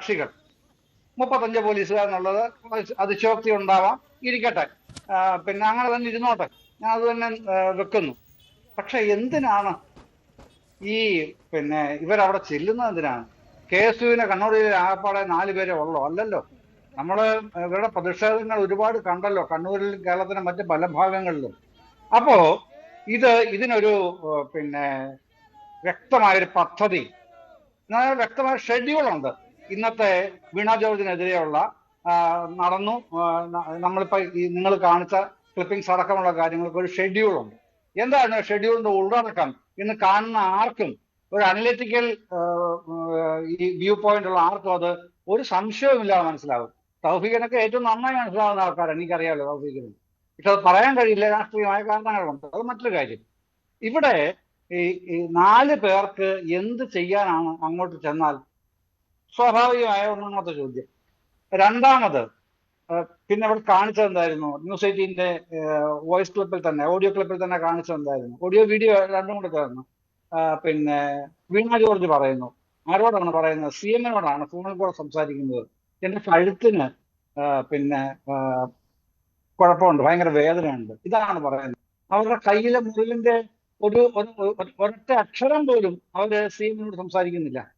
കക്ഷികൾ 35 പോലീസുകാരെന്നുള്ളത് അതിശോക്തി ഉണ്ടാവാം, ഇരിക്കട്ടെ, പിന്നെ അങ്ങനെ തന്നെ ഇരുന്നോട്ടെ, ഞാൻ അത് തന്നെ വെക്കുന്നു. പക്ഷെ എന്തിനാണ് ഈ പിന്നെ ഇവരവിടെ ചെല്ലുന്നത്? എന്തിനാണ്? KSUവിനെ കണ്ണൂരിൽ ആകപ്പാടെ 4 പേരെ ഉള്ളോ? അല്ലല്ലോ. നമ്മള് ഇവരുടെ പ്രതിഷേധങ്ങൾ ഒരുപാട് കണ്ടല്ലോ, കണ്ണൂരിലും കേരളത്തിന്റെ മറ്റ് പല ഭാഗങ്ങളിലും. അപ്പോ ഇതിനൊരു പിന്നെ വ്യക്തമായൊരു പദ്ധതി, വ്യക്തമായ ഷെഡ്യൂളുണ്ട്. ഇന്നത്തെ വീണ ജോർജിനെതിരെയുള്ള നടന്നു, നമ്മളിപ്പോ നിങ്ങൾ കാണിച്ച ക്ലിപ്പിംഗ്സ് അടക്കമുള്ള കാര്യങ്ങൾക്ക് ഒരു ഷെഡ്യൂളുണ്ട്. എന്താണ് ഷെഡ്യൂളിന്റെ ഉള്ളടക്കം എന്ന് കാണുന്ന ആർക്കും, ഒരു അനലിറ്റിക്കൽ വ്യൂ പോയിന്റ് ഉള്ള ആർക്കും അത് ഒരു സംശയവുമില്ലാതെ മനസ്സിലാവും. തൗഫീഖിനൊക്കെ ഏറ്റവും നന്നായി മനസ്സിലാവുന്ന ആൾക്കാരാണ്, എനിക്കറിയാലോ തൗഫീഖിന്. പക്ഷെ അത് പറയാൻ കഴിയില്ല, രാഷ്ട്രീയമായ കാരണങ്ങളുണ്ട്. അത് മറ്റൊരു കാര്യം. ഇവിടെ ഈ 4 പേർക്ക് എന്ത് ചെയ്യാനാണ് അങ്ങോട്ട് ചെന്നാൽ? സ്വാഭാവികമായ ഒന്നാമത്തെ ചോദ്യം. രണ്ടാമത്, പിന്നെ അവിടെ കാണിച്ചത് എന്തായിരുന്നു? ന്യൂസ് 18ന്റെ വോയിസ് ക്ലിപ്പിൽ തന്നെ, ഓഡിയോ ക്ലിപ്പിൽ തന്നെ കാണിച്ചത് എന്തായിരുന്നു? ഓഡിയോ വീഡിയോ രണ്ടും കൂടെ ചേർന്നു. പിന്നെ വീണ ജോർജ് പറയുന്നു, ആരോടാണ് പറയുന്നത്? CM-നോടാണ് ഫോണിൽ കൂടെ സംസാരിക്കുന്നത്. എന്റെ കഴുത്തിന് പിന്നെ കുഴപ്പമുണ്ട്, ഭയങ്കര വേദനയുണ്ട്, ഇതാണ് പറയുന്നത്. അവരുടെ കയ്യിലെ മുറിവിന്റെ ഒരൊറ്റ അക്ഷരം പോലും അവര് CM-നോട് സംസാരിക്കുന്നില്ല.